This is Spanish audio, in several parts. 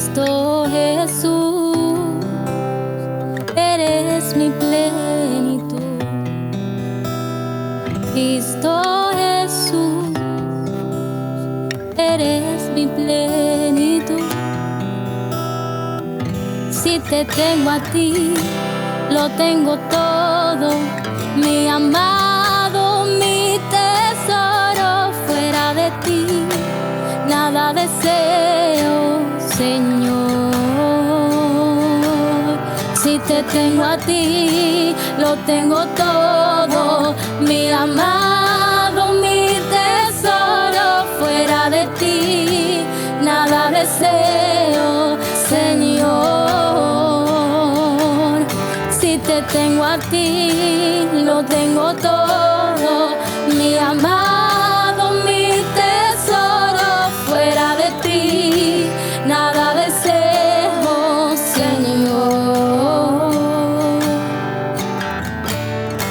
Cristo Jesús, eres mi plenitud. Cristo Jesús, eres mi plenitud. Si te tengo a ti, lo tengo todo, mi amado, mi tesoro. Fuera de ti, nada deseo, Señor. Si te tengo a ti, lo tengo todo, mi amado, mi tesoro. Fuera de ti, nada deseo, Señor. Si te tengo a ti, lo tengo todo, mi amado, mi tesoro. Fuera de ti, nada deseo, Señor.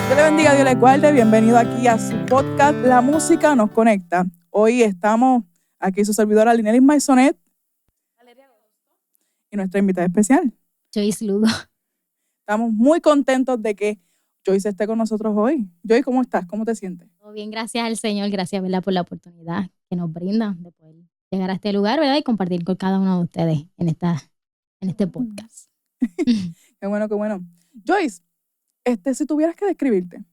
Dios le bendiga, Dios le guarde. Bienvenido aquí a su podcast La Música Nos Conecta. Hoy estamos aquí su servidora Linelis Maisonet y nuestra invitada especial, Joyce Lugo. Estamos muy contentos de que Joyce esté con nosotros hoy. Joyce, ¿cómo estás? ¿Cómo te sientes? Todo bien, gracias al Señor, gracias, ¿verdad?, por la oportunidad que nos brinda de poder llegar a este lugar, ¿verdad?, y compartir con cada uno de ustedes en este podcast. Qué bueno, qué bueno. Joyce, si tuvieras que describirte.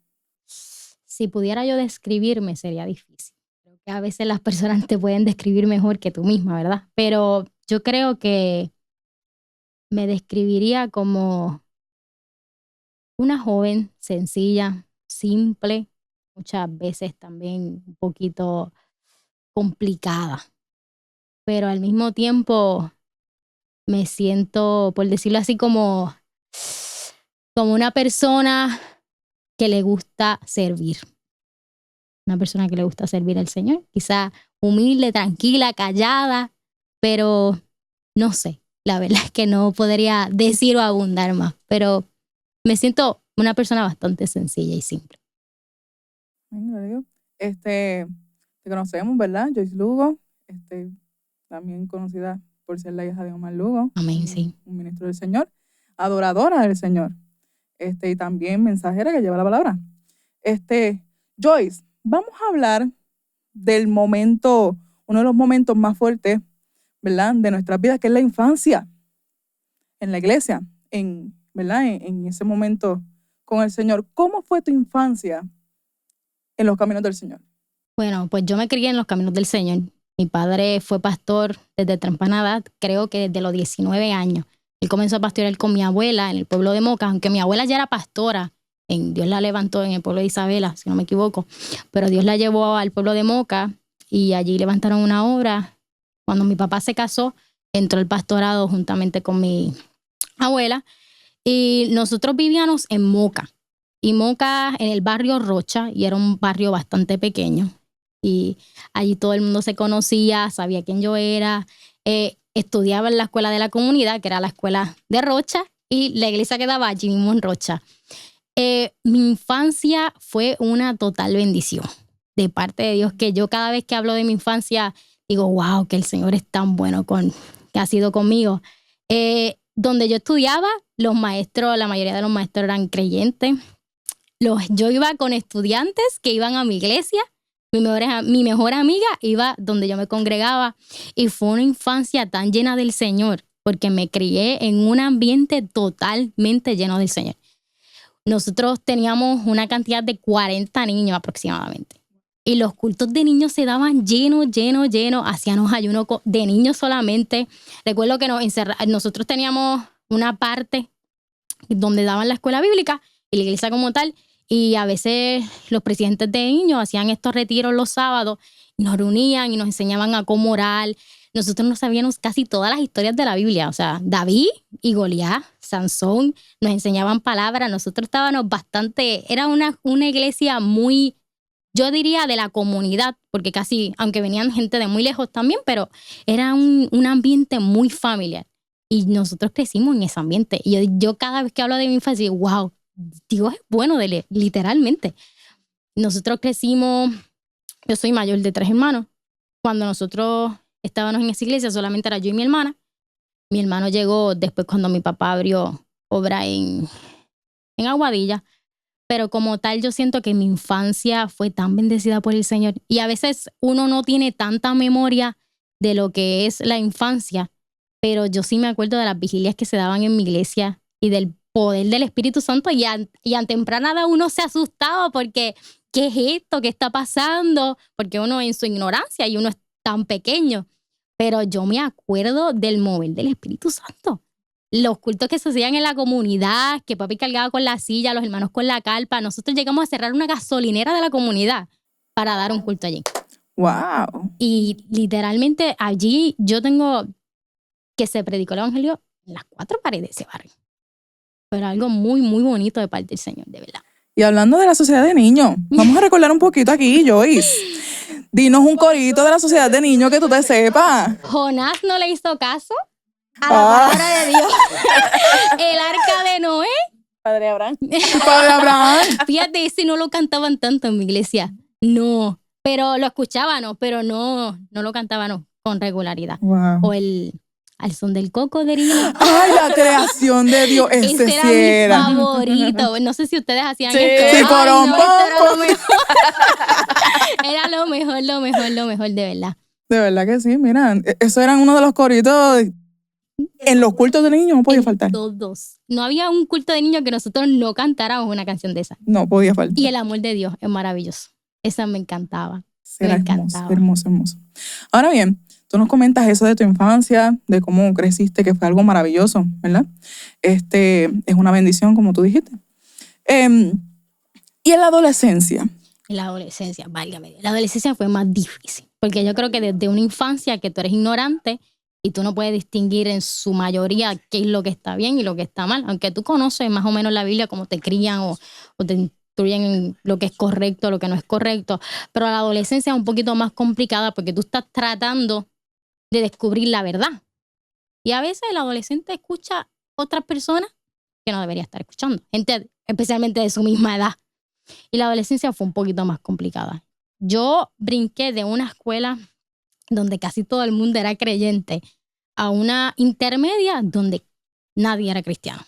Si pudiera yo describirme sería difícil. Creo que a veces las personas te pueden describir mejor que tú misma, ¿verdad? Pero yo creo que me describiría como una joven sencilla, simple, muchas veces también un poquito complicada, pero al mismo tiempo me siento, por decirlo así, como una persona que le gusta servir. Una persona que le gusta servir al Señor. Quizá humilde, tranquila, callada, pero no sé. La verdad es que no podría decir o abundar más, pero me siento una persona bastante sencilla y simple. Te conocemos, ¿verdad? Joyce Lugo, también conocida por ser la hija de Omar Lugo. Amén, sí. Un ministro del Señor, adoradora del Señor, y también mensajera que lleva la palabra. Joyce, vamos a hablar del momento, uno de los momentos más fuertes, ¿verdad?, de nuestras vidas, que es la infancia en la iglesia, ¿verdad?, en ese momento con el Señor. ¿Cómo fue tu infancia en los caminos del Señor? Bueno, pues yo me crié en los caminos del Señor. Mi padre fue pastor desde temprana edad, creo que desde los 19 años. Él comenzó a pastorear con mi abuela en el pueblo de Moca, aunque mi abuela ya era pastora. Dios la levantó en el pueblo de Isabela, si no me equivoco. Pero Dios la llevó al pueblo de Moca y allí levantaron una obra. Cuando mi papá se casó, entró el pastorado juntamente con mi abuela. Y nosotros vivíamos en Moca. Y Moca en el barrio Rocha, y era un barrio bastante pequeño. Y allí todo el mundo se conocía, sabía quién yo era. Estudiaba en la escuela de la comunidad, que era la escuela de Rocha, y la iglesia quedaba allí mismo en Rocha. Mi infancia fue una total bendición de parte de Dios, que yo cada vez que hablo de mi infancia digo, wow, que el Señor es tan bueno que ha sido conmigo. Donde yo estudiaba, los maestros, la mayoría de los maestros eran creyentes. Yo iba con estudiantes que iban a mi iglesia. Mi mejor amiga iba donde yo me congregaba, y fue una infancia tan llena del Señor porque me crié en un ambiente totalmente lleno del Señor. Nosotros teníamos una cantidad de 40 niños aproximadamente, y los cultos de niños se daban llenos. Hacíamos ayuno de niños solamente. Recuerdo que nosotros teníamos una parte donde daban la escuela bíblica y la iglesia como tal. Y a veces los presidentes de niños hacían estos retiros los sábados y nos reunían y nos enseñaban a cómo orar. Nosotros nos sabíamos casi todas las historias de la Biblia. O sea, David y Goliat, Sansón, nos enseñaban palabras. Nosotros estábamos era una iglesia muy, yo diría, de la comunidad, porque casi, aunque venían gente de muy lejos también, pero era un ambiente muy familiar. Y nosotros crecimos en ese ambiente. Y yo cada vez que hablo de mi infancia digo, wow, Dios es bueno, literalmente. Nosotros crecimos, yo soy mayor de 3 hermanos. Cuando nosotros estábamos en esa iglesia solamente era yo y mi hermana. Mi hermano llegó después cuando mi papá abrió obra en Aguadilla. Pero como tal, yo siento que mi infancia fue tan bendecida por el Señor. Y a veces uno no tiene tanta memoria de lo que es la infancia, pero yo sí me acuerdo de las vigilias que se daban en mi iglesia y del poder del Espíritu Santo. Y a temprana edad uno se asustaba porque, ¿qué es esto? ¿Qué está pasando? Porque uno en su ignorancia y uno es tan pequeño. Pero yo me acuerdo del mover del Espíritu Santo. Los cultos que se hacían en la comunidad, que papi cargaba con la silla, los hermanos con la carpa. Nosotros llegamos a cerrar una gasolinera de la comunidad para dar un culto allí. ¡Wow! Y literalmente allí yo tengo que se predicó el evangelio en las 4 paredes de ese barrio. Pero algo muy, muy bonito de parte del Señor, de verdad. Y hablando de la sociedad de niños, vamos a recordar un poquito aquí, Joyce. Dinos un corito de la sociedad de niños que tú te sepas. Jonás no le hizo caso a la palabra de Dios. El arca de Noé. Padre Abraham. Padre Abraham. Fíjate, ese no lo cantaban tanto en mi iglesia. No, pero lo escuchaban, pero no lo cantaban con regularidad. Wow. O al son del cocodrilo. ¡Ay, la creación de Dios! Ese era sí mi era. favorito. No sé si ustedes hacían Sí. esto. Sí, Ay, porón, no, esto era pom, lo mejor. Era lo mejor, de verdad. De verdad que sí, mira, eso eran uno de los coritos en los cultos de niños, no podía faltar. Todos. No había un culto de niños que nosotros no cantáramos una canción de esa. No podía faltar. Y el amor de Dios es maravilloso. Esa me encantaba. Era me hermoso, encantaba. hermoso, hermoso. Ahora bien, tú nos comentas eso de tu infancia, de cómo creciste, que fue algo maravilloso, ¿verdad? Es una bendición, como tú dijiste. Y en la adolescencia. En la adolescencia, válgame. La adolescencia fue más difícil. Porque yo creo que desde una infancia que tú eres ignorante y tú no puedes distinguir en su mayoría qué es lo que está bien y lo que está mal. Aunque tú conoces más o menos la Biblia, cómo te crían o te instruyen en lo que es correcto, lo que no es correcto. Pero la adolescencia es un poquito más complicada porque tú estás tratando de descubrir la verdad. Y a veces el adolescente escucha otras personas que no debería estar escuchando. Gente especialmente de su misma edad. Y la adolescencia fue un poquito más complicada. Yo brinqué de una escuela donde casi todo el mundo era creyente a una intermedia donde nadie era cristiano.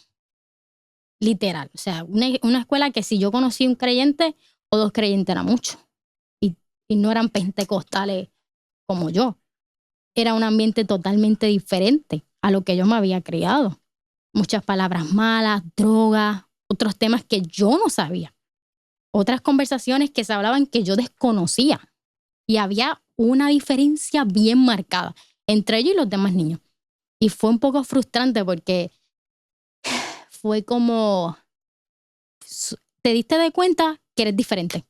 Literal. O sea, una escuela que si yo conocí un creyente o 2 creyentes era mucho. Y no eran pentecostales como yo. Era un ambiente totalmente diferente a lo que yo me había criado. Muchas palabras malas, drogas, otros temas que yo no sabía. Otras conversaciones que se hablaban que yo desconocía. Y había una diferencia bien marcada entre ellos y los demás niños. Y fue un poco frustrante porque fue como, te diste de cuenta que eres diferente.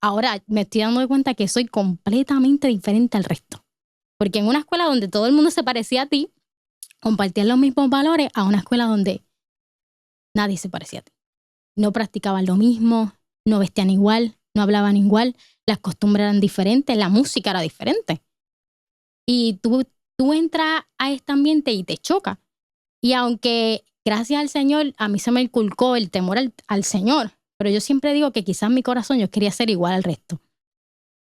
Ahora me estoy dando de cuenta que soy completamente diferente al resto. Porque en una escuela donde todo el mundo se parecía a ti, compartían los mismos valores, a una escuela donde nadie se parecía a ti. No practicaban lo mismo, no vestían igual, no hablaban igual, las costumbres eran diferentes, la música era diferente. Y tú entras a este ambiente y te choca. Y aunque, gracias al Señor, a mí se me inculcó el temor al Señor, pero yo siempre digo que quizás en mi corazón yo quería ser igual al resto.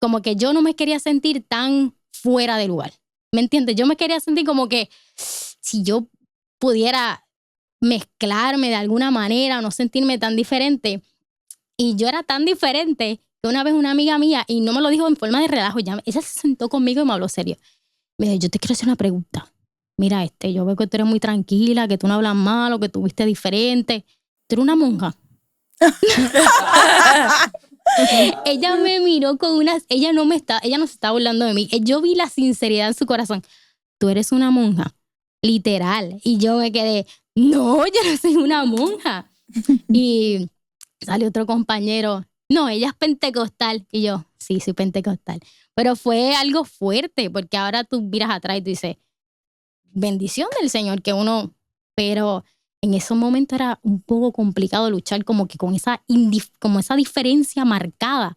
Como que yo no me quería sentir tan fuera de lugar. ¿Me entiendes? Yo me quería sentir como que si yo pudiera mezclarme de alguna manera o no sentirme tan diferente. Y yo era tan diferente que una vez una amiga mía, y no me lo dijo en forma de relajo, ella se sentó conmigo y me habló serio. Me dijo, yo te quiero hacer una pregunta. Mira, yo veo que tú eres muy tranquila, que tú no hablas malo, que tú viste diferente. ¿Tú eres una monja? Ella me miró con ella no se estaba burlando de mí. Yo vi la sinceridad en su corazón. Tú eres una monja, literal. Y yo me quedé, no, yo no soy una monja. Y sale otro compañero, no, ella es pentecostal. Y yo, sí, soy pentecostal. Pero fue algo fuerte, porque ahora tú miras atrás y tú dices, bendición del Señor, que uno, pero en esos momentos era un poco complicado luchar como que con esa diferencia marcada.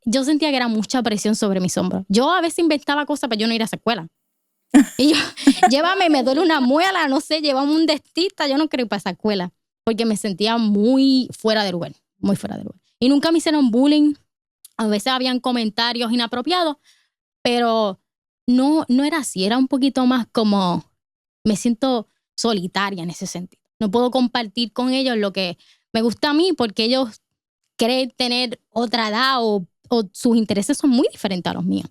Yo sentía que era mucha presión sobre mis hombros. Yo a veces inventaba cosas para yo no ir a esa escuela. Y yo, llévame, me duele una muela, no sé, llévame un dentista, yo no quiero ir para esa escuela. Porque me sentía muy fuera de lugar, muy fuera de lugar. Y nunca me hicieron bullying. A veces habían comentarios inapropiados, pero no era así, era un poquito más como, me siento solitaria en ese sentido. No puedo compartir con ellos lo que me gusta a mí porque ellos creen tener otra edad o sus intereses son muy diferentes a los míos.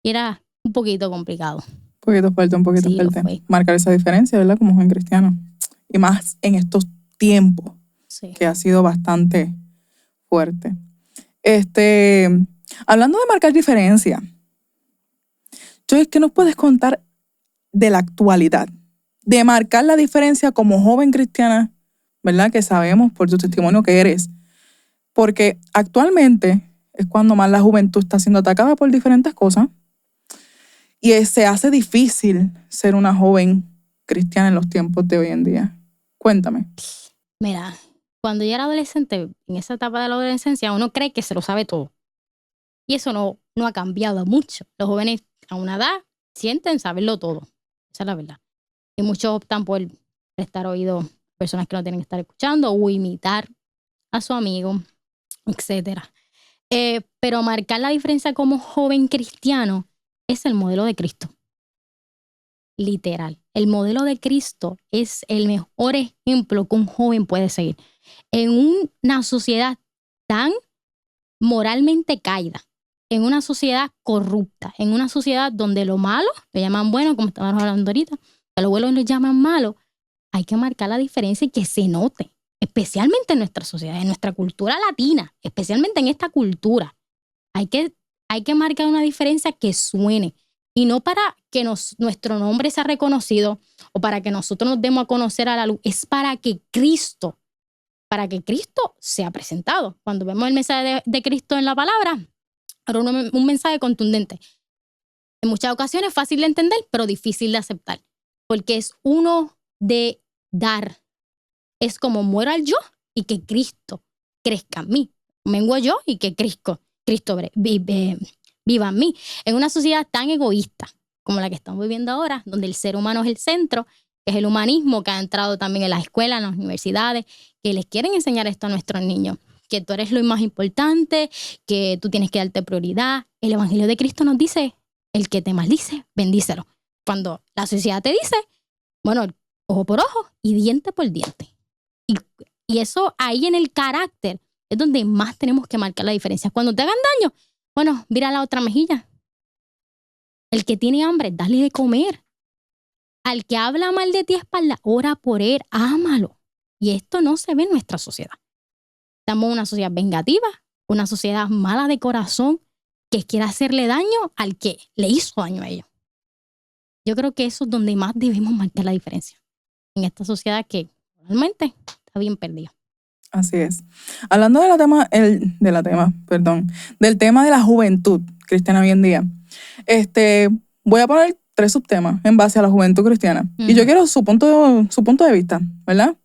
Y era un poquito complicado. Un poquito Sí, lo fuerte. fue. Marcar esa diferencia, ¿verdad? Como joven cristiano. Y más en estos tiempos, Sí. que ha sido bastante fuerte. Hablando de marcar diferencia, Joyce, ¿qué nos puedes contar de la actualidad? De marcar la diferencia como joven cristiana, ¿verdad? Que sabemos por tu testimonio que eres. Porque actualmente es cuando más la juventud está siendo atacada por diferentes cosas y se hace difícil ser una joven cristiana en los tiempos de hoy en día. Cuéntame. Mira, cuando yo era adolescente, en esa etapa de la adolescencia, uno cree que se lo sabe todo. Y eso no ha cambiado mucho. Los jóvenes a una edad sienten saberlo todo. Esa es la verdad. Y muchos optan por prestar oído a personas que no tienen que estar escuchando o imitar a su amigo, etcétera. Pero marcar la diferencia como joven cristiano es el modelo de Cristo. Literal. El modelo de Cristo es el mejor ejemplo que un joven puede seguir. En una sociedad tan moralmente caída, en una sociedad corrupta, en una sociedad donde lo malo lo llaman bueno, como estábamos hablando ahorita, que lo bueno lo llaman malo, hay que marcar la diferencia y que se note, especialmente en nuestra sociedad, en nuestra cultura latina, especialmente en esta cultura. Hay que marcar una diferencia que suene y no para que nuestro nombre sea reconocido o para que nosotros nos demos a conocer a la luz, es para que Cristo sea presentado. Cuando vemos el mensaje de Cristo en la palabra, era un mensaje contundente. En muchas ocasiones fácil de entender, pero difícil de aceptar, porque es uno de dar. Es como muero al yo y que Cristo crezca en mí. Menguo yo y que Cristo viva en mí. En una sociedad tan egoísta como la que estamos viviendo ahora, donde el ser humano es el centro, que es el humanismo que ha entrado también en las escuelas, en las universidades, que les quieren enseñar esto a nuestros niños, que tú eres lo más importante, que tú tienes que darte prioridad. El Evangelio de Cristo nos dice, el que te maldice, bendícelo. Cuando la sociedad te dice, bueno, ojo por ojo y diente por diente. Y eso ahí en el carácter es donde más tenemos que marcar la diferencia. Cuando te hagan daño, bueno, mira la otra mejilla. El que tiene hambre, dale de comer. Al que habla mal de ti a espalda, ora por él, ámalo. Y esto no se ve en nuestra sociedad. Estamos en una sociedad vengativa, una sociedad mala de corazón que quiere hacerle daño al que le hizo daño a ellos. Yo creo que eso es donde más debemos marcar la diferencia. En esta sociedad que realmente está bien perdida. Así es. Hablando del tema de la juventud cristiana hoy en día, voy a poner 3 subtemas en base a la juventud cristiana. Y yo quiero su punto de vista, ¿verdad?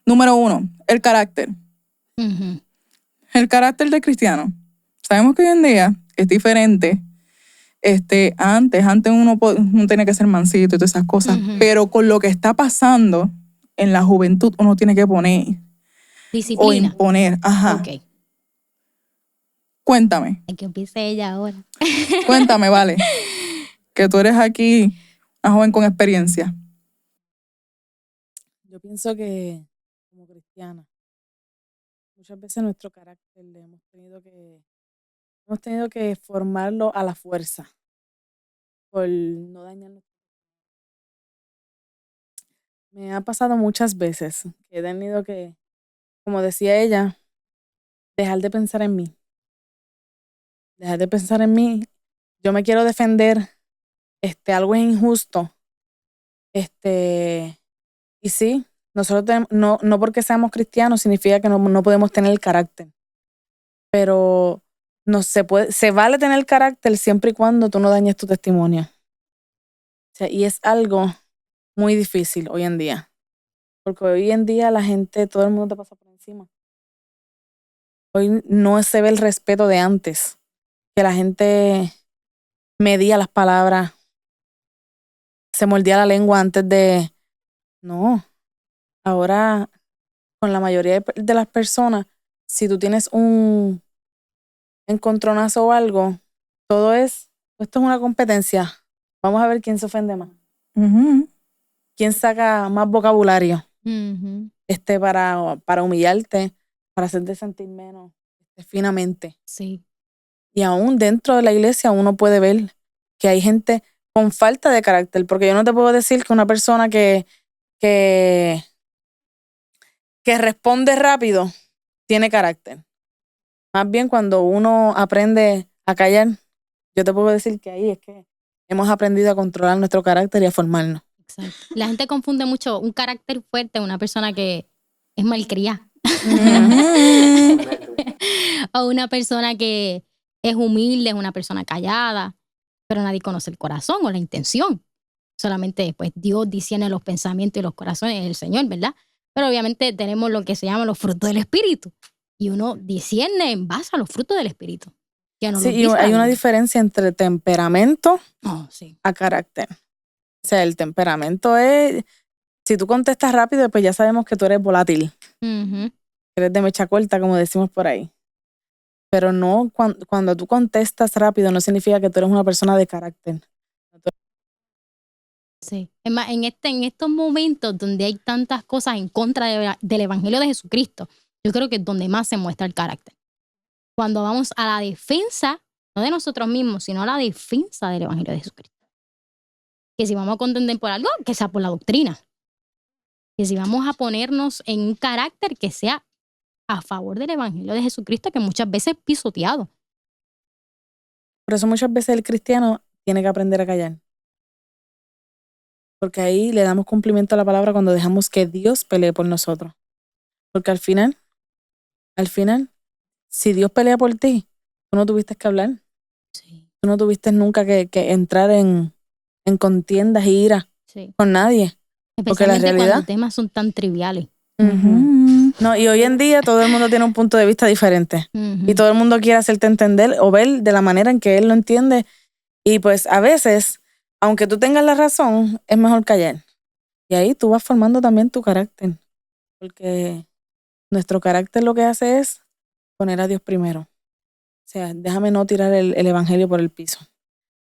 Número 1, el carácter. El carácter del cristiano. Sabemos que hoy en día es diferente. Antes uno tenía que ser mansito y todas esas cosas, pero con lo que está pasando en la juventud uno tiene que poner disciplina o imponer. Ajá. Okay. Cuéntame. Hay que empiece ella ahora. Cuéntame, vale. Que tú eres aquí una joven con experiencia. Yo pienso que como cristiana, muchas veces nuestro carácter hemos tenido que formarlo a la fuerza por no dañarnos. Me ha pasado muchas veces que he tenido que, como decía ella, dejar de pensar en mí. Dejar de pensar en mí. Yo me quiero defender, algo es injusto. Y sí, nosotros no porque seamos cristianos significa que no podemos tener el carácter. Pero no se vale tener el carácter siempre y cuando tú no dañes tu testimonio. O sea, y es algo muy difícil hoy en día. Porque hoy en día todo el mundo te pasa por encima. Hoy no se ve el respeto de antes. Que la gente medía las palabras, se mordía la lengua antes de... No. Ahora, con la mayoría de las personas, si tú tienes un encontronazo o algo, todo es Esto es una competencia. Vamos a ver quién se ofende más. Ujú. ¿Quién saca más vocabulario Ujú. para humillarte, para hacerte sentir menos finamente? Sí. Y aún dentro de la iglesia uno puede ver que hay gente con falta de carácter, porque yo no te puedo decir que una persona que responde rápido tiene carácter. Más bien cuando uno aprende a callar, yo te puedo decir que ahí es que hemos aprendido a controlar nuestro carácter y a formarnos. Exacto. La gente confunde mucho un carácter fuerte, una persona que es malcriada. Ujú. O una persona que es humilde, es una persona callada, pero nadie conoce el corazón o la intención. Solamente pues Dios discierne los pensamientos y los corazones del Señor, ¿verdad? Pero obviamente tenemos lo que se llama los frutos del Espíritu. Y uno discierne en base a los frutos del Espíritu. Que nos Sí, los y dice la hay una Biblia. diferencia entre temperamento Oh, sí. a carácter. O sea, el temperamento es, si tú contestas rápido, pues ya sabemos que tú eres volátil, Ujú. eres de mecha corta, como decimos por ahí. Pero no, cuando tú contestas rápido no significa que tú eres una persona de carácter. Sí. Es más, en estos momentos donde hay tantas cosas en contra del Evangelio de Jesucristo, yo creo que es donde más se muestra el carácter. Cuando vamos a la defensa, no de nosotros mismos, sino a la defensa del Evangelio de Jesucristo. Que si vamos a contender por algo, que sea por la doctrina. Que si vamos a ponernos en un carácter que sea a favor del Evangelio de Jesucristo, que muchas veces es pisoteado. Por eso muchas veces el cristiano tiene que aprender a callar. Porque ahí le damos cumplimiento a la palabra cuando dejamos que Dios pelee por nosotros. Porque al final, si Dios pelea por ti, tú no tuviste que hablar. Sí. Tú no tuviste nunca que entrar en contiendas y ira Sí. con nadie. Porque la Especialmente realidad. cuando temas son tan triviales. Ujú. No, y hoy en día todo el mundo tiene un punto de vista diferente. Ujú. Y todo el mundo quiere hacerte entender o ver de la manera en que él lo entiende. Y pues a veces, aunque tú tengas la razón, es mejor callar. Y ahí tú vas formando también tu carácter. Porque nuestro carácter lo que hace es poner a Dios primero. O sea, déjame no tirar el evangelio por el piso.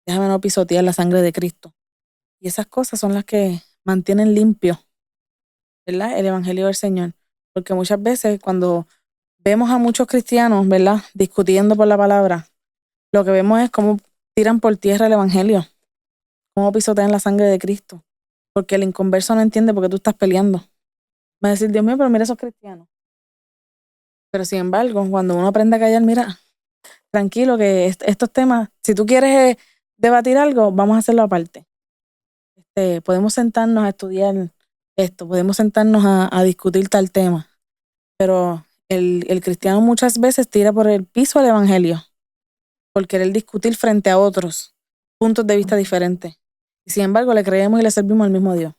Déjame no pisotear la sangre de Cristo. Y esas cosas son las que mantienen limpio, ¿verdad? El evangelio del Señor. Porque muchas veces cuando vemos a muchos cristianos, ¿verdad? Discutiendo por la palabra, lo que vemos es cómo tiran por tierra el evangelio, cómo pisotean la sangre de Cristo. Porque el inconverso no entiende por qué tú estás peleando. Va a decir, Dios mío, pero mira esos cristianos. Pero sin embargo, cuando uno aprende a callar, mira, tranquilo que estos temas, si tú quieres debatir algo, vamos a hacerlo aparte. Podemos sentarnos a estudiar esto, podemos sentarnos a discutir tal tema, pero el cristiano muchas veces tira por el piso el evangelio por querer discutir frente a otros puntos de vista diferentes. Y sin embargo, le creemos y le servimos al mismo Dios.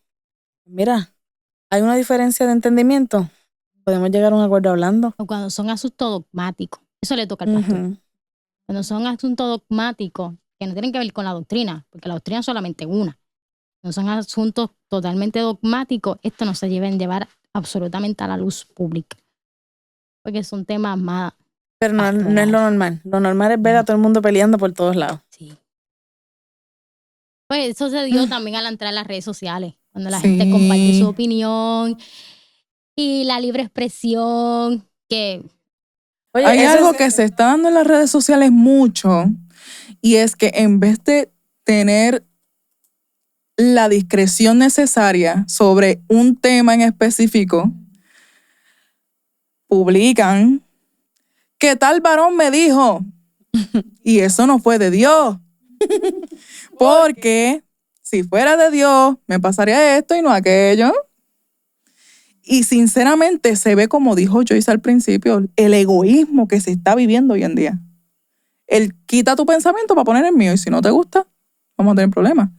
Mira, hay una diferencia de entendimiento. Podemos llegar a un acuerdo hablando. O cuando son asuntos dogmáticos. Eso le toca al pastor. Ujú. Cuando son asuntos dogmáticos que no tienen que ver con la doctrina, porque la doctrina es solamente una. No son asuntos totalmente dogmáticos, esto no se deben llevar absolutamente a la luz pública. Porque son temas más Pero no es lo pastorales. normal. Lo normal es ver a todo el mundo peleando por todos lados. Sí. Pues eso se dio también al entrar a las redes sociales, cuando la Sí. gente comparte su opinión y la libre expresión, que Oye, Hay eso algo es- que se está dando en las redes sociales mucho, y es que en vez de tener la discreción necesaria sobre un tema en específico, publican que tal varón me dijo, y eso no fue de Dios, porque si fuera de Dios me pasaría esto y no aquello. Y sinceramente se ve, como dijo Joyce al principio, el egoísmo que se está viviendo hoy en día. Él quita tu pensamiento para poner el mío, y si no te gusta, vamos a tener problemas.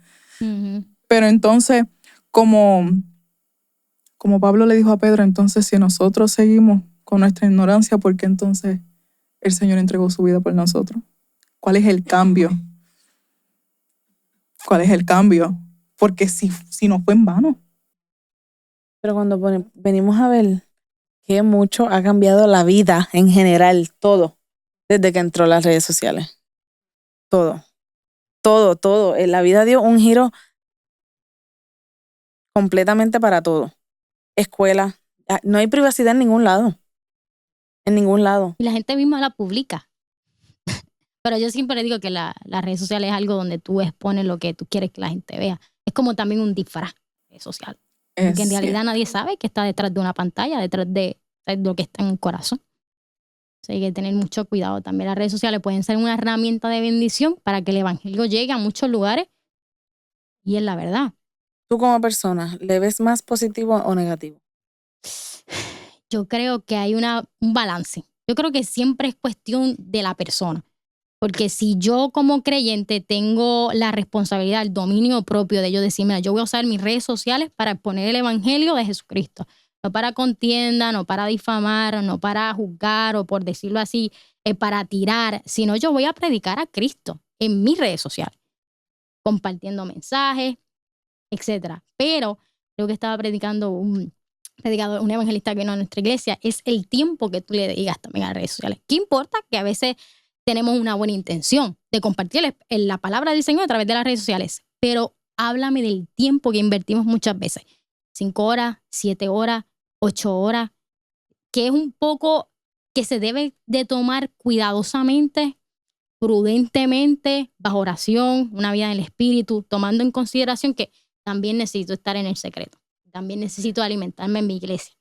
ujú, Pero entonces, como Pablo le dijo a Pedro, entonces si nosotros seguimos con nuestra ignorancia, ¿por qué entonces el Señor entregó su vida por nosotros? ¿Cuál es el cambio? ¿Cuál es el cambio? Porque si no fue en vano. Pero cuando venimos a ver que mucho ha cambiado la vida en general, todo, desde que entró las redes sociales. Todo. todo. La vida dio un giro completamente para todo. Escuela. No hay privacidad en ningún lado. En ningún lado. Y la gente misma la publica. Pero yo siempre digo que las redes sociales es algo donde tú expones lo que tú quieres que la gente vea. Es como también un disfraz social. Porque en realidad nadie sabe que está detrás de una pantalla, detrás de lo que está en el corazón. O sea, hay que tener mucho cuidado. También las redes sociales pueden ser una herramienta de bendición para que el evangelio llegue a muchos lugares. Y es la verdad. ¿Tú como persona le ves más positivo o negativo? Yo creo que hay un balance. Yo creo que siempre es cuestión de la persona. Porque si yo como creyente tengo la responsabilidad, el dominio propio de yo decir, mira, yo voy a usar mis redes sociales para exponer el evangelio de Jesucristo. No para contienda, no para difamar, no para juzgar o por decirlo así, para tirar, sino yo voy a predicar a Cristo en mis redes sociales, compartiendo mensajes, etcétera. Pero lo que estaba predicando un evangelista que vino a nuestra iglesia es el tiempo que tú le digas también a las redes sociales. ¿Qué importa que a veces tenemos una buena intención de compartir la palabra del Señor a través de las redes sociales? Pero háblame del tiempo que invertimos muchas veces. 5 horas, 7 horas, 8 horas, que es un poco que se debe de tomar cuidadosamente, prudentemente, bajo oración, una vida en el espíritu, tomando en consideración que también necesito estar en el secreto. También necesito alimentarme en mi iglesia.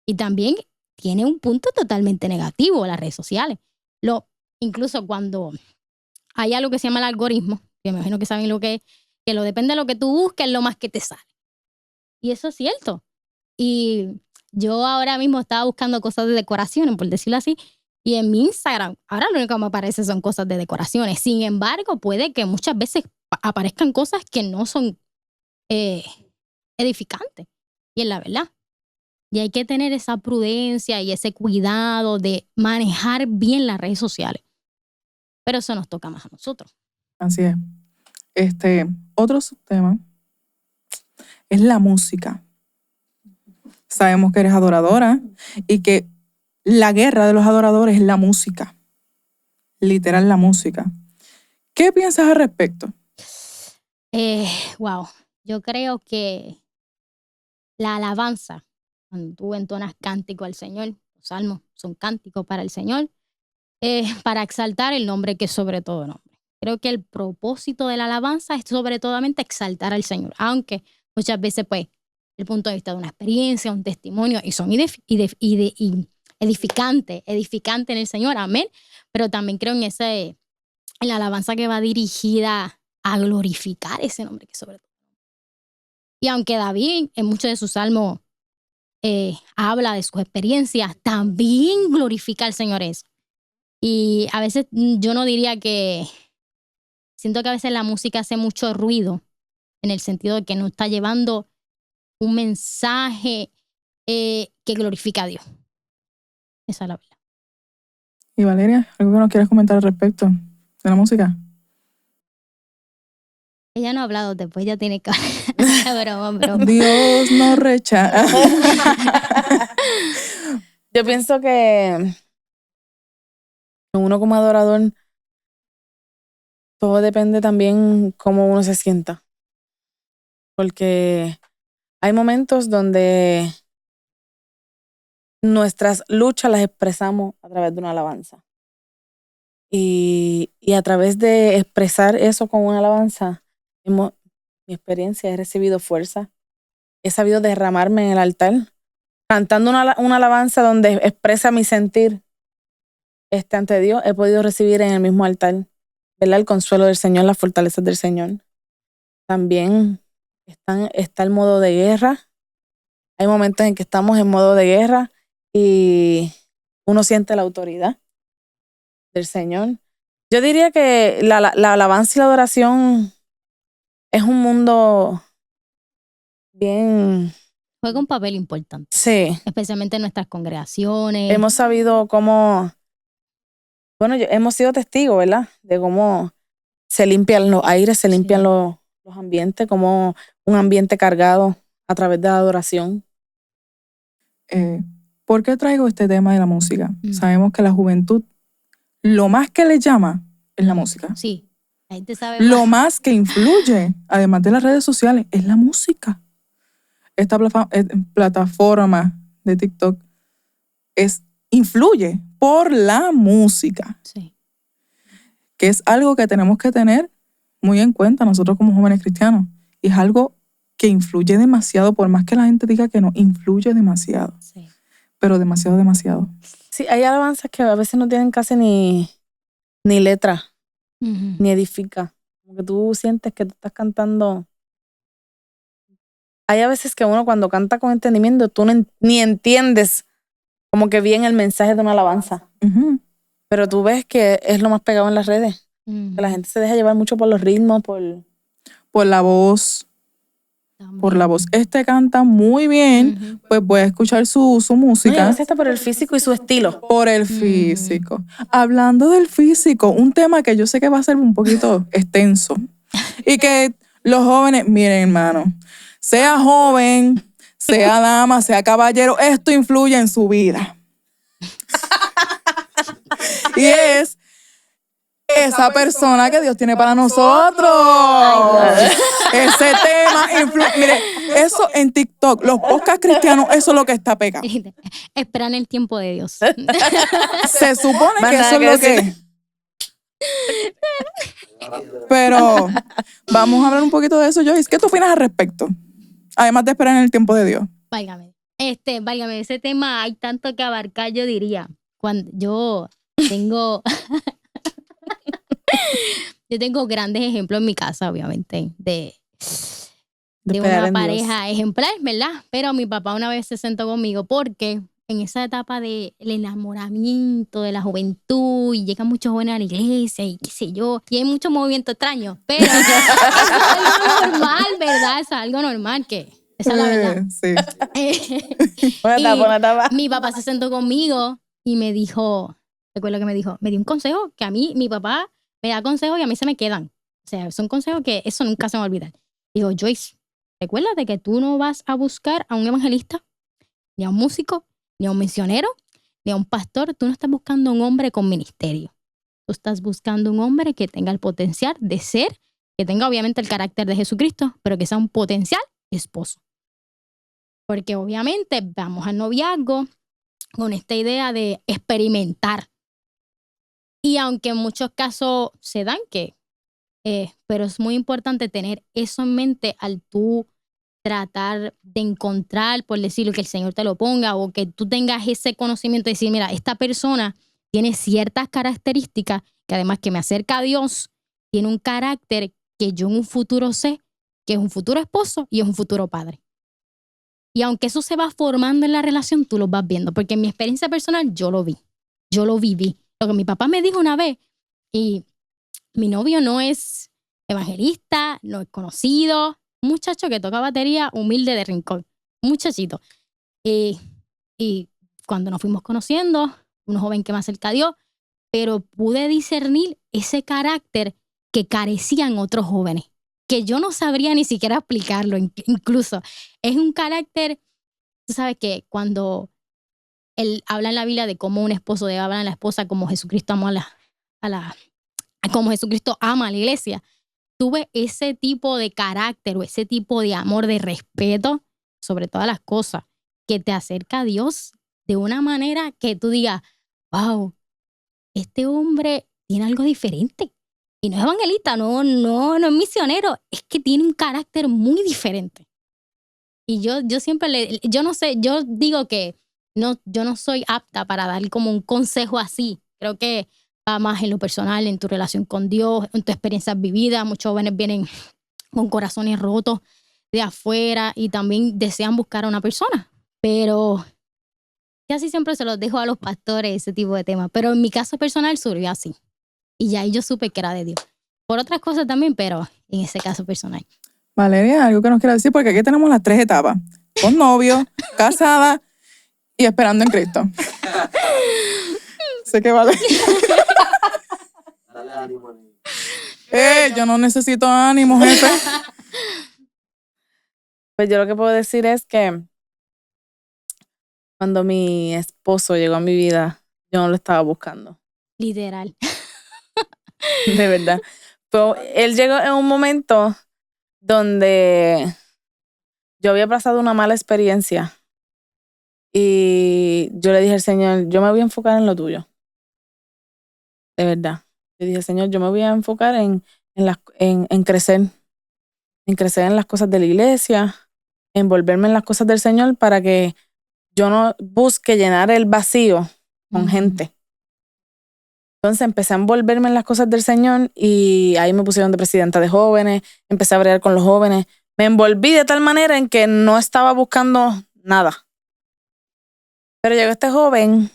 Y también tiene un punto totalmente negativo las redes sociales. Incluso cuando hay algo que se llama el algoritmo, que me imagino que saben lo que es, que depende de lo que tú busques, lo más que te sale. Y eso es cierto. Y yo ahora mismo estaba buscando cosas de decoraciones, por decirlo así, y en mi Instagram, ahora lo único que me aparece son cosas de decoraciones. Sin embargo, puede que muchas veces aparezcan cosas que no son edificantes. Y es la verdad. Y hay que tener esa prudencia y ese cuidado de manejar bien las redes sociales. Pero eso nos toca más a nosotros. Así es. Otro subtema es la música. Sabemos que eres adoradora y que la guerra de los adoradores es la música. Literal, la música. ¿Qué piensas al respecto? Wow. Yo creo que la alabanza, cuando tú entonas cántico al Señor, los salmos son cánticos para el Señor, para exaltar el nombre que es sobre todo nombre. Creo que el propósito de la alabanza es sobre todo exaltar al Señor, aunque muchas veces, pues, el punto de vista de una experiencia, un testimonio, y son edificante en el Señor, amén. Pero también creo en la alabanza que va dirigida a glorificar ese nombre que es sobre todo. Y aunque David en muchos de sus salmos habla de sus experiencias, también glorifica al Señor eso. Y a veces yo no diría que... Siento que a veces la música hace mucho ruido en el sentido de que no está llevando un mensaje que glorifica a Dios. Esa es la verdad. Y Valeria, ¿algo que nos quieras comentar al respecto de la música? Ella no ha hablado, después ya tiene que... broma. Dios no rechaza. Yo pienso que uno como adorador, todo depende también cómo uno se sienta. Porque hay momentos donde nuestras luchas las expresamos a través de una alabanza. Y a través de expresar eso con una alabanza, mi experiencia, he recibido fuerza. He sabido derramarme en el altar, cantando una alabanza donde expresa mi sentir ante Dios. He podido recibir en el mismo altar, ¿verdad?, el consuelo del Señor, las fortalezas del Señor. También está el modo de guerra. Hay momentos en que estamos en modo de guerra y uno siente la autoridad del Señor. Yo diría que la alabanza y la adoración es un mundo bien... Juega un papel importante. Sí. Especialmente en nuestras congregaciones. Hemos sabido cómo... Bueno, hemos sido testigos, ¿verdad?, de cómo se limpian los aires, se limpian los ambientes, como un ambiente cargado a través de la adoración. ¿Por qué traigo este tema de la música? Sabemos que la juventud, lo más que les llama es la música. Sí. La gente sabe Lo más. más que influye, además de las redes sociales, es la música. Esta plataforma de TikTok influye por la música, Sí. que es algo que tenemos que tener muy en cuenta nosotros como jóvenes cristianos. Y es algo que influye demasiado, por más que la gente diga que no, influye demasiado. Sí. Pero demasiado, demasiado. Sí, hay alabanzas que a veces no tienen casi ni letra, Ujú. ni edifica. Como que tú sientes que tú estás cantando. Hay a veces que uno cuando canta con entendimiento, tú ni entiendes como que bien el mensaje de una alabanza. Ujú. Pero tú ves que es lo más pegado en las redes. Ujú. Que la gente se deja llevar mucho por los ritmos, por Por la voz, También. por la voz. Este canta muy bien, Ujú. pues voy a escuchar su No, y a música. veces está por el físico y su estilo. Por el físico. Hablando del físico, un tema que yo sé que va a ser un poquito extenso. Y que los jóvenes, miren, hermano, sea joven, sea dama, sea caballero, esto influye en su vida. Y es esa persona que Dios tiene para nosotros. Ese tema influye. Mire, eso en TikTok, los podcasts cristianos, eso es lo que está pegado. Esperan el tiempo de Dios. Se supone Más que nada eso es que lo decir. que es. Pero vamos a hablar un poquito de eso, Joyce. ¿Qué tú opinas al respecto? Además de esperar en el tiempo de Dios. Válgame. Válgame, ese tema hay tanto que abarcar, yo diría. Cuando yo tengo, yo tengo grandes ejemplos en mi casa, obviamente, de esperar una en Dios. pareja ejemplar, ¿verdad? Pero mi papá una vez se sentó conmigo porque en esa etapa del enamoramiento, de la juventud, y llegan muchos jóvenes a la iglesia y qué sé yo, y hay mucho movimiento extraño, pero eso es algo normal, ¿verdad? Eso es algo normal, que esa es la verdad. Sí. Una etapa. Mi papá se sentó conmigo y me dijo, recuerdo que me dio un consejo que a mí, mi papá me da consejos y a mí se me quedan. O sea, son consejos que eso nunca se me va a olvidar. Digo, Joyce, recuérdate que tú no vas a buscar a un evangelista, ni a un músico, ni a un misionero, ni a un pastor. Tú no estás buscando a un hombre con ministerio. Tú estás buscando un hombre que tenga el potencial de ser, que tenga obviamente el carácter de Jesucristo, pero que sea un potencial esposo. Porque obviamente vamos al noviazgo con esta idea de experimentar. Y aunque en muchos casos se dan pero es muy importante tener eso en mente al tú tratar de encontrar, por decirlo, que el Señor te lo ponga o que tú tengas ese conocimiento de decir, mira, esta persona tiene ciertas características que además que me acerca a Dios, tiene un carácter que yo en un futuro sé que es un futuro esposo y es un futuro padre. Y aunque eso se va formando en la relación, tú lo vas viendo. Porque en mi experiencia personal, yo lo vi. Yo lo viví. Lo que mi papá me dijo una vez, y mi novio no es evangelista, no es conocido, un muchacho que toca batería humilde de rincón. Un muchachito. Y cuando nos fuimos conociendo, un joven que me acerca a Dios, pero pude discernir ese carácter que carecían otros jóvenes, que yo no sabría ni siquiera explicarlo, incluso. Es un carácter, tú sabes que cuando él habla en la Biblia de cómo un esposo debe hablar a la esposa como Jesucristo amó como Jesucristo ama a la iglesia, tuve ese tipo de carácter o ese tipo de amor, de respeto sobre todas las cosas, que te acerca a Dios de una manera que tú digas, wow, este hombre tiene algo diferente. Y no es evangelista, no es misionero, es que tiene un carácter muy diferente. Y yo siempre yo no sé, yo digo que yo no soy apta para dar como un consejo así. Creo que va más en lo personal, en tu relación con Dios, en tu experiencia vivida. Muchos jóvenes vienen con corazones rotos de afuera y también desean buscar a una persona. Pero casi siempre se los dejo a los pastores ese tipo de temas. Pero en mi caso personal surgió así. Y ya ahí yo supe que era de Dios. Por otras cosas también, pero en ese caso personal. Valeria, algo que nos quiera decir, porque aquí tenemos las 3 etapas. Con novio, casada y esperando en Cristo. Sé que vale. Yo no necesito ánimo, jefe. Pues yo lo que puedo decir es que cuando mi esposo llegó a mi vida, yo no lo estaba buscando. Literal. De verdad. Pero él llegó en un momento donde yo había pasado una mala experiencia y yo le dije al Señor, yo me voy a enfocar en lo tuyo. De verdad. Yo dije, Señor, yo me voy a enfocar en crecer. En crecer en las cosas de la iglesia, envolverme en las cosas del Señor para que yo no busque llenar el vacío con gente. Entonces empecé a envolverme en las cosas del Señor y ahí me pusieron de presidenta de jóvenes, empecé a bregar con los jóvenes. Me envolví de tal manera en que no estaba buscando nada. Pero llegó este joven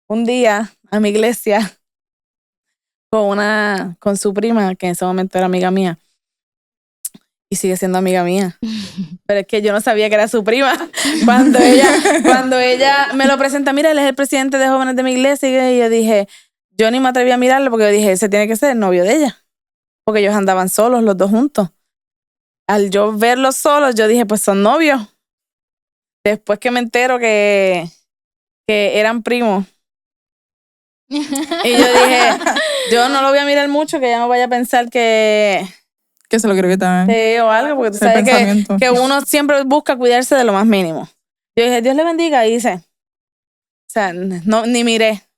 un día a mi iglesia con su prima, que en ese momento era amiga mía. Y sigue siendo amiga mía. Pero es que yo no sabía que era su prima. Cuando ella me lo presenta, mira, él es el presidente de jóvenes de mi iglesia. Y yo dije, yo ni me atreví a mirarlo porque yo dije, ese tiene que ser el novio de ella. Porque ellos andaban solos, los dos juntos. Al yo verlos solos, yo dije, pues son novios. Después que me entero que eran primos. Y yo dije, yo no lo voy a mirar mucho, que ella no vaya a pensar que se lo creo que también. Sí, o algo, porque tú sabes que uno siempre busca cuidarse de lo más mínimo. Yo dije, Dios le bendiga, y hice. O sea, no, ni miré.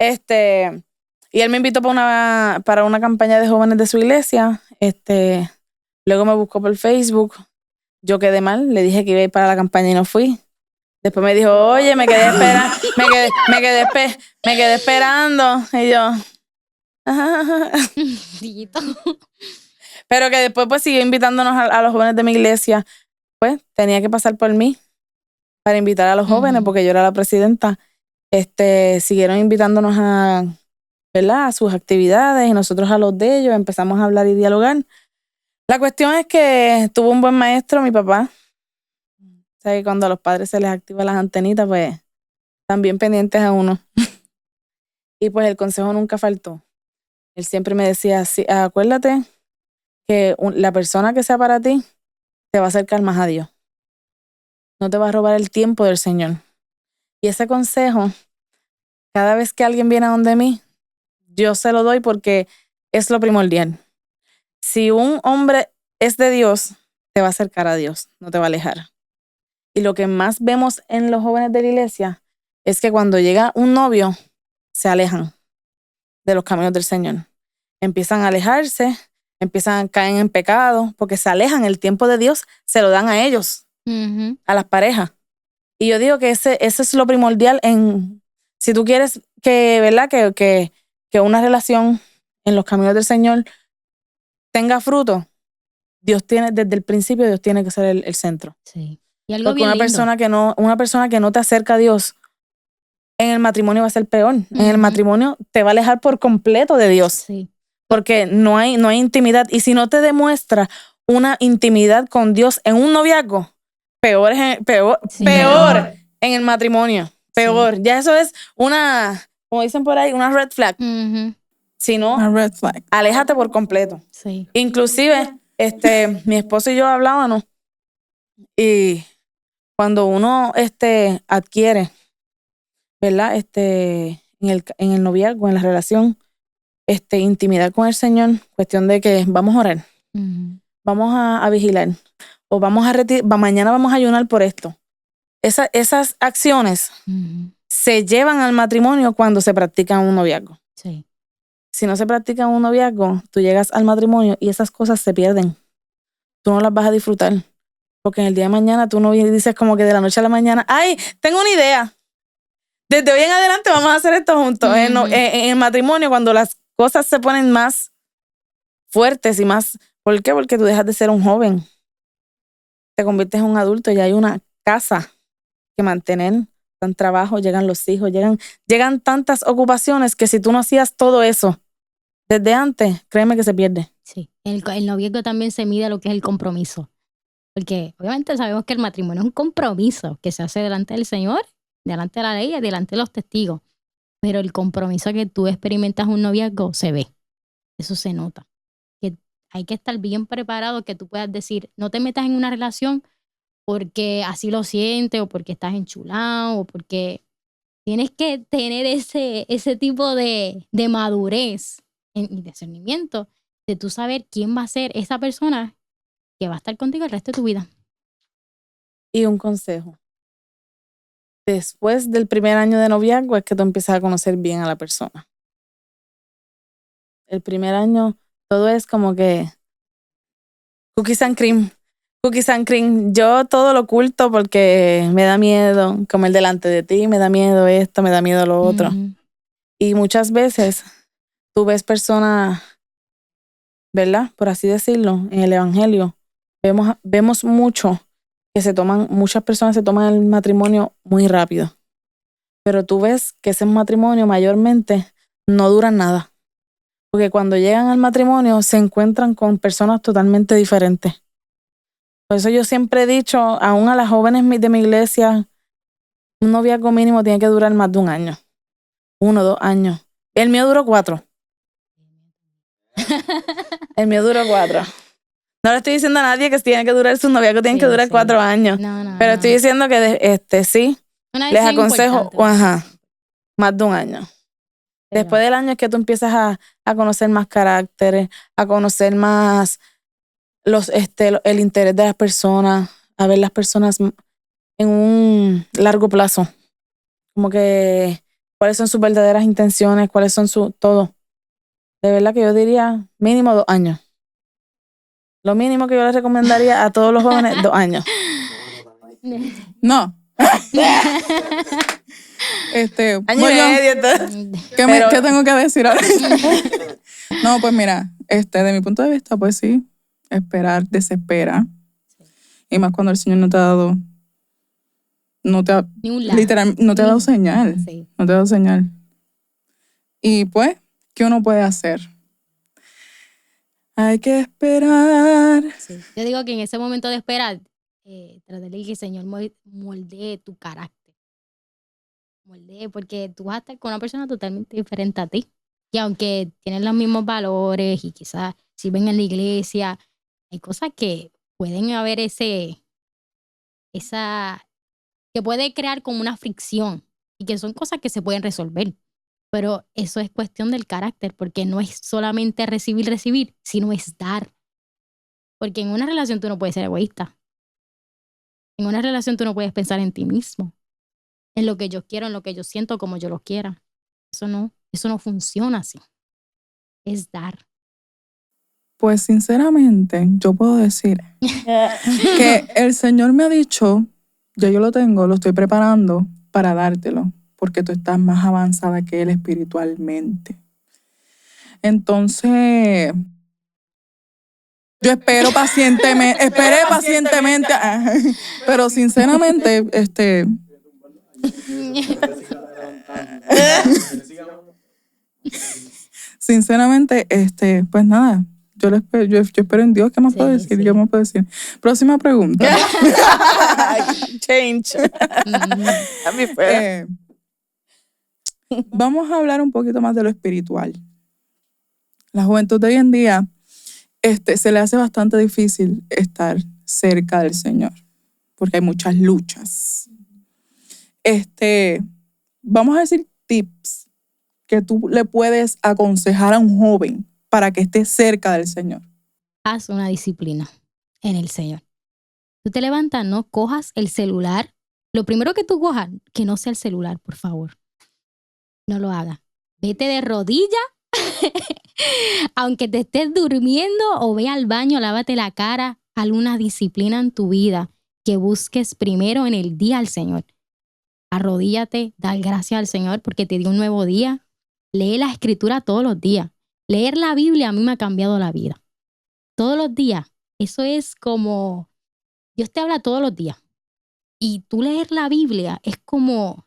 Y él me invitó para una campaña de jóvenes de su iglesia. Luego me buscó por Facebook. Yo quedé mal, le dije que iba a ir para la campaña y no fui. Después me dijo, oye, me quedé esperando. Y yo, pero que después pues siguió invitándonos a los jóvenes de mi iglesia. Pues tenía que pasar por mí para invitar a los jóvenes porque yo era la presidenta. Siguieron invitándonos ¿verdad?, a sus actividades y nosotros a los de ellos. Empezamos a hablar y dialogar. La cuestión es que tuvo un buen maestro, mi papá. O sea, que cuando a los padres se les activan las antenitas, pues están bien pendientes a uno. Y pues el consejo nunca faltó. Él siempre me decía, sí, acuérdate que la persona que sea para ti te va a acercar más a Dios. No te va a robar el tiempo del Señor. Y ese consejo, cada vez que alguien viene a donde mí, yo se lo doy porque es lo primordial. Si un hombre es de Dios, te va a acercar a Dios, no te va a alejar. Y lo que más vemos en los jóvenes de la iglesia es que cuando llega un novio, se alejan de los caminos del Señor. Empiezan a alejarse, empiezan a caer en pecado, porque se alejan, el tiempo de Dios se lo dan a ellos, a las parejas. Y yo digo que ese es lo primordial si tú quieres ¿verdad?, que una relación en los caminos del Señor tenga fruto, desde el principio Dios tiene que ser el centro. Sí. Y algo porque bien lindo. una persona que no te acerca a Dios, en el matrimonio va a ser peor. En el matrimonio te va a alejar por completo de Dios. Sí. Porque no hay intimidad. Y si no te demuestra una intimidad con Dios en un noviazgo, peor en el matrimonio. Peor. Sí. Ya eso es como dicen por ahí, una red flag. Si no, una red flag. Aléjate por completo. Sí. Inclusive, mi esposo y yo hablábamos. Y cuando uno adquiere, ¿verdad?, en el noviazgo, en la relación, intimidad con el Señor, cuestión de que vamos a orar, vamos a vigilar, o mañana vamos a ayunar por esto. Esas acciones se llevan al matrimonio cuando se practican un noviazgo. Sí. Si no se practica un noviazgo, tú llegas al matrimonio y esas cosas se pierden. Tú no las vas a disfrutar. Porque en el día de mañana tú no dices como que de la noche a la mañana, ¡ay, tengo una idea! Desde hoy en adelante vamos a hacer esto juntos. En el matrimonio, cuando las cosas se ponen más fuertes y más... ¿Por qué? Porque tú dejas de ser un joven. Te conviertes en un adulto y hay una casa que mantener, dan trabajo, llegan los hijos, llegan tantas ocupaciones que si tú no hacías todo eso desde antes, créeme que se pierde. Sí. El noviazgo también se mide lo que es el compromiso. Porque obviamente sabemos que el matrimonio es un compromiso que se hace delante del Señor, delante de la ley y delante de los testigos. Pero el compromiso que tú experimentas en un noviazgo se ve. Eso se nota. Que hay que estar bien preparado, que tú puedas decir, no te metas en una relación porque así lo sientes o porque estás enchulado o porque tienes que tener ese tipo de madurez y discernimiento de tú saber quién va a ser esa persona que va a estar contigo el resto de tu vida. Y un consejo. Después del primer año de noviazgo es que tú empiezas a conocer bien a la persona. El primer año todo es como que cookies and cream. Cookies and cream. Yo todo lo oculto porque me da miedo comer delante de ti, me da miedo esto, me da miedo lo otro. Y muchas veces tú ves personas, ¿verdad? Por así decirlo, en el evangelio, vemos mucho que muchas personas se toman el matrimonio muy rápido. Pero tú ves que ese matrimonio mayormente no dura nada. Porque cuando llegan al matrimonio se encuentran con personas totalmente diferentes. Por eso yo siempre he dicho, aún a las jóvenes de mi iglesia, un noviazgo mínimo tiene que durar más de 1 año. 1 o 2 años. El mío duró 4. El mío duró 4. No le estoy diciendo a nadie que tiene que durar su noviazgo, tiene que durar 4 años. No, pero estoy diciendo que sí, les aconsejo más de 1 año. Después del año es que tú empiezas a conocer más caracteres, a conocer más el interés de las personas, a ver las personas en un largo plazo. Como que cuáles son sus verdaderas intenciones, cuáles son todo. De verdad que yo diría mínimo 2 años. Lo mínimo que yo les recomendaría a todos los jóvenes, 2 años. No. Año y medio. ¿Qué tengo que decir ahora? No, pues mira, de mi punto de vista, pues sí, esperar desespera. Y más cuando el Señor no te ha dado, literal, no te ha dado señal. Sí. No te ha dado señal. Y pues, ¿qué uno puede hacer? Hay que esperar. Sí. Yo digo que en ese momento de esperar, tratar de que el Señor moldee tu carácter. Porque tú vas a estar con una persona totalmente diferente a ti. Y aunque tienen los mismos valores y quizás sirven en la iglesia, hay cosas que pueden haber que puede crear como una fricción y que son cosas que se pueden resolver. Pero eso es cuestión del carácter, porque no es solamente recibir, sino es dar. Porque en una relación tú no puedes ser egoísta. En una relación tú no puedes pensar en ti mismo, en lo que yo quiero, en lo que yo siento, como yo lo quiera. Eso no funciona así. Es dar. Pues sinceramente, yo puedo decir que el Señor me ha dicho, ya yo lo tengo, lo estoy preparando para dártelo, porque tú estás más avanzada que Él espiritualmente. Entonces, yo esperé pacientemente, pero sinceramente, sinceramente, pues nada, yo espero en Dios. ¿Qué más puedo decir? Sí. ¿Qué más puedo decir? Próxima pregunta. Change. Vamos a hablar un poquito más de lo espiritual. La juventud de hoy en día se le hace bastante difícil estar cerca del Señor, porque hay muchas luchas. Vamos a decir tips que tú le puedes aconsejar a un joven para que esté cerca del Señor. Haz una disciplina en el Señor. Tú te levantas, no cojas el celular. Lo primero que tú cojas, que no sea el celular, por favor. No lo hagas. Vete de rodillas, aunque te estés durmiendo, o ve al baño, lávate la cara. Haz una disciplina en tu vida que busques primero en el día al Señor. Arrodíllate, da gracias al Señor porque te dio un nuevo día. Lee la Escritura todos los días. Leer la Biblia a mí me ha cambiado la vida. Todos los días. Eso es como... Dios te habla todos los días. Y tú leer la Biblia es como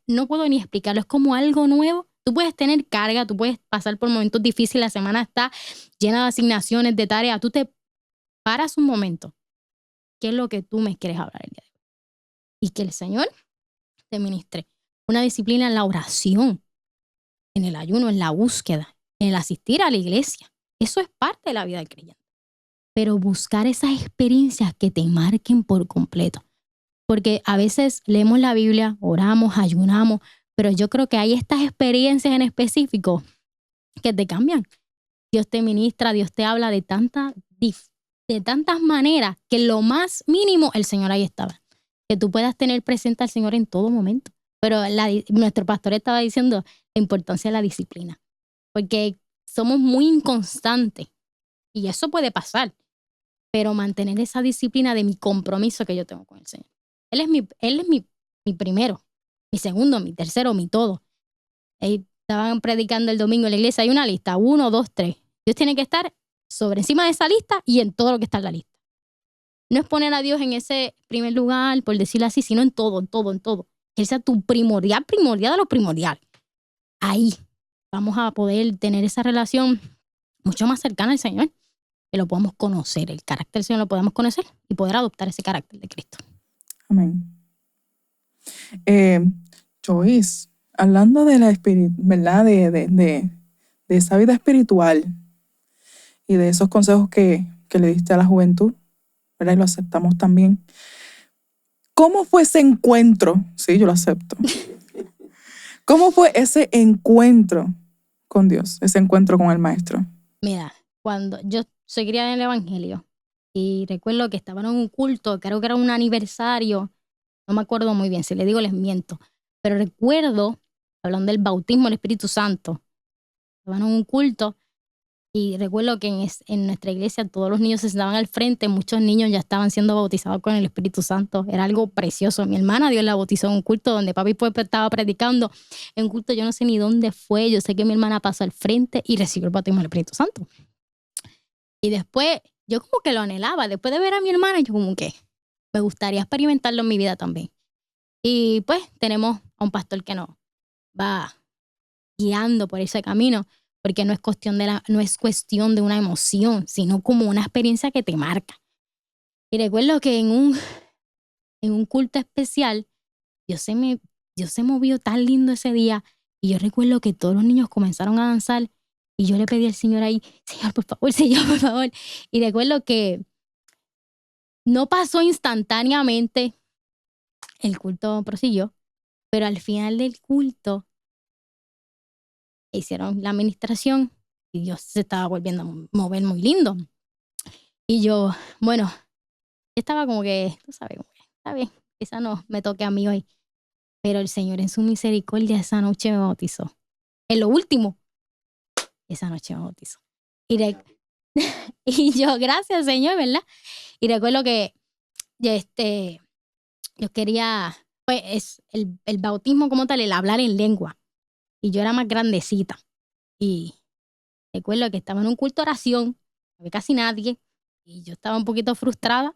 no puedo ni explicarlo, es como algo nuevo. Tú puedes tener carga, tú puedes pasar por momentos difíciles, la semana está llena de asignaciones, de tareas. Tú te paras un momento. ¿Qué es lo que tú me quieres hablar el día de hoy? Y que el Señor te ministre. Una disciplina en la oración, en el ayuno, en la búsqueda, en el asistir a la iglesia. Eso es parte de la vida del creyente. Pero buscar esas experiencias que te marquen por completo. Porque a veces leemos la Biblia, oramos, ayunamos, pero yo creo que hay estas experiencias en específico que te cambian. Dios te ministra, Dios te habla de tantas maneras que lo más mínimo el Señor ahí estaba. Que tú puedas tener presente al Señor en todo momento. Pero nuestro pastor estaba diciendo la importancia de la disciplina. Porque somos muy inconstantes y eso puede pasar. Pero mantener esa disciplina de mi compromiso que yo tengo con el Señor. Él es mi primero, mi segundo, mi tercero, mi todo. Estaban predicando el domingo en la iglesia, hay una lista, 1, 2, 3. Dios tiene que estar sobre encima de esa lista y en todo lo que está en la lista. No es poner a Dios en ese primer lugar, por decirlo así, sino en todo. Que Él sea tu primordial de lo primordial. Ahí vamos a poder tener esa relación mucho más cercana al Señor, que lo podamos conocer, el carácter del Señor lo podamos conocer y poder adoptar ese carácter de Cristo. Amén. Joyce, hablando de la ¿verdad? De esa vida espiritual y de esos consejos que le diste a la juventud, ¿verdad? Y lo aceptamos también. ¿Cómo fue ese encuentro? Sí, yo lo acepto. ¿Cómo fue ese encuentro con Dios, ese encuentro con el Maestro? Mira, cuando yo soy criada en el Evangelio y recuerdo que estaban en un culto, creo que era un aniversario, no me acuerdo muy bien, si le digo les miento, pero recuerdo, hablando del bautismo del Espíritu Santo, estaban en un culto y recuerdo que en nuestra iglesia todos los niños se sentaban al frente, muchos niños ya estaban siendo bautizados con el Espíritu Santo, era algo precioso. Mi hermana Dios la bautizó en un culto donde papi pues estaba predicando, en un culto yo no sé ni dónde fue, yo sé que mi hermana pasó al frente y recibió el bautismo del Espíritu Santo. Y después, yo como que lo anhelaba. Después de ver a mi hermana, yo como que me gustaría experimentarlo en mi vida también. Y pues tenemos a un pastor que nos va guiando por ese camino, porque no es cuestión de una emoción, sino como una experiencia que te marca. Y recuerdo que en un culto especial, Dios se movió tan lindo ese día. Y yo recuerdo que todos los niños comenzaron a danzar. Y yo le pedí al Señor ahí, Señor, por favor, Señor, por favor. Y recuerdo que no pasó instantáneamente, el culto prosiguió, pero al final del culto hicieron la administración y Dios se estaba volviendo a mover muy lindo. Y yo, bueno, estaba como que, tú sabes, como que, está bien, quizá no me toque a mí hoy. Pero el Señor en su misericordia esa noche me bautizó. En lo último, esa noche me bautizó. Y yo, gracias, Señor, ¿verdad? Y recuerdo que yo quería, pues, el bautismo como tal, el hablar en lengua. Y yo era más grandecita. Y recuerdo que estaba en un culto de oración, no había casi nadie. Y yo estaba un poquito frustrada,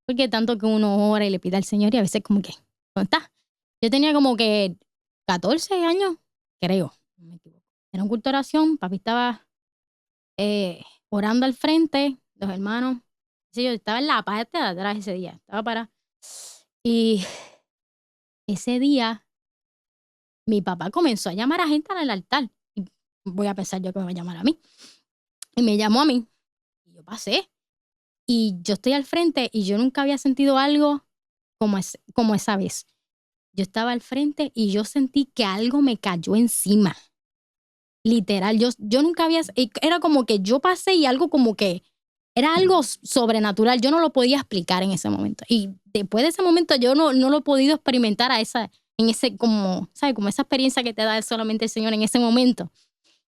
porque tanto que uno ora y le pide al Señor, y a veces como que, ¿dónde está? Yo tenía como que 14 años, creo, no me equivoco. Era un culto de oración, papi estaba orando al frente, los hermanos. Sí, yo estaba en la parte de atrás ese día, estaba para. Y ese día, mi papá comenzó a llamar a gente al altar. Y voy a pensar yo que me va a llamar a mí. Y me llamó a mí. Y yo pasé. Y yo estoy al frente y yo nunca había sentido algo como esa vez. Yo estaba al frente y yo sentí que algo me cayó encima. Literal, yo nunca había. Era como que yo pasé y algo como que. Era algo sobrenatural. Yo no lo podía explicar en ese momento. Y después de ese momento yo no lo he podido experimentar como, ¿sabes? Como esa experiencia que te da solamente el Señor en ese momento.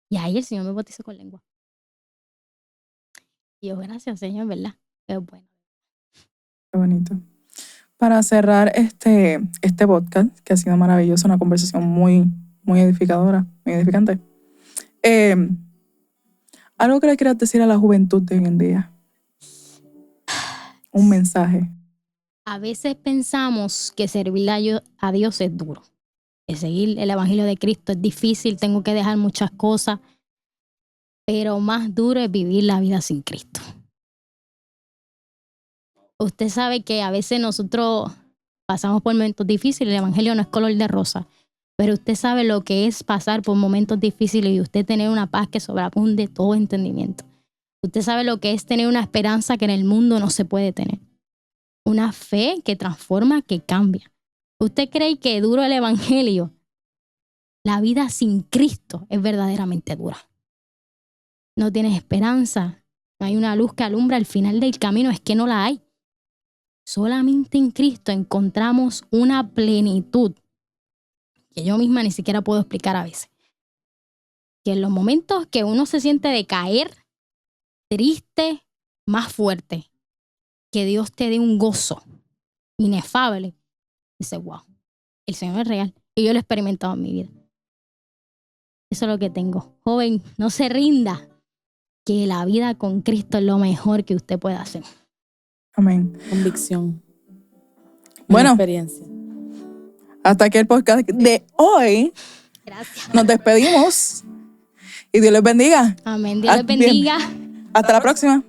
Y ahí el Señor me bautizó con lengua. Y yo, gracias, Señor, ¿verdad? Pero bueno. Qué bonito. Para cerrar este podcast, que ha sido maravilloso, una conversación muy, muy edificadora, muy edificante. Algo que le quieras decir a la juventud de hoy en día. Un mensaje. A veces pensamos que servirle a Dios es duro. Que seguir el Evangelio de Cristo es difícil, tengo que dejar muchas cosas. Pero más duro es vivir la vida sin Cristo. Usted sabe que a veces nosotros pasamos por momentos difíciles, el Evangelio no es color de rosa, pero usted sabe lo que es pasar por momentos difíciles y usted tener una paz que sobreabunde todo entendimiento. Usted sabe lo que es tener una esperanza que en el mundo no se puede tener. Una fe que transforma, que cambia. ¿Usted cree que duro el Evangelio? La vida sin Cristo es verdaderamente dura. no tienes esperanza, no hay una luz que alumbra al final del camino, es que no la hay. Solamente en Cristo encontramos una plenitud que yo misma ni siquiera puedo explicar a veces. Que en los momentos que uno se siente decaer, triste, más fuerte, que Dios te dé un gozo inefable, dice, wow, el Señor es real. Y yo lo he experimentado en mi vida. Eso es lo que tengo. Joven, no se rinda, que la vida con Cristo es lo mejor que usted puede hacer. Amén. Convicción. Bueno, Experiencia. hasta aquí el podcast de hoy. Gracias. Nos despedimos y Dios les bendiga. Amén. Dios les bendiga. Hasta la próxima.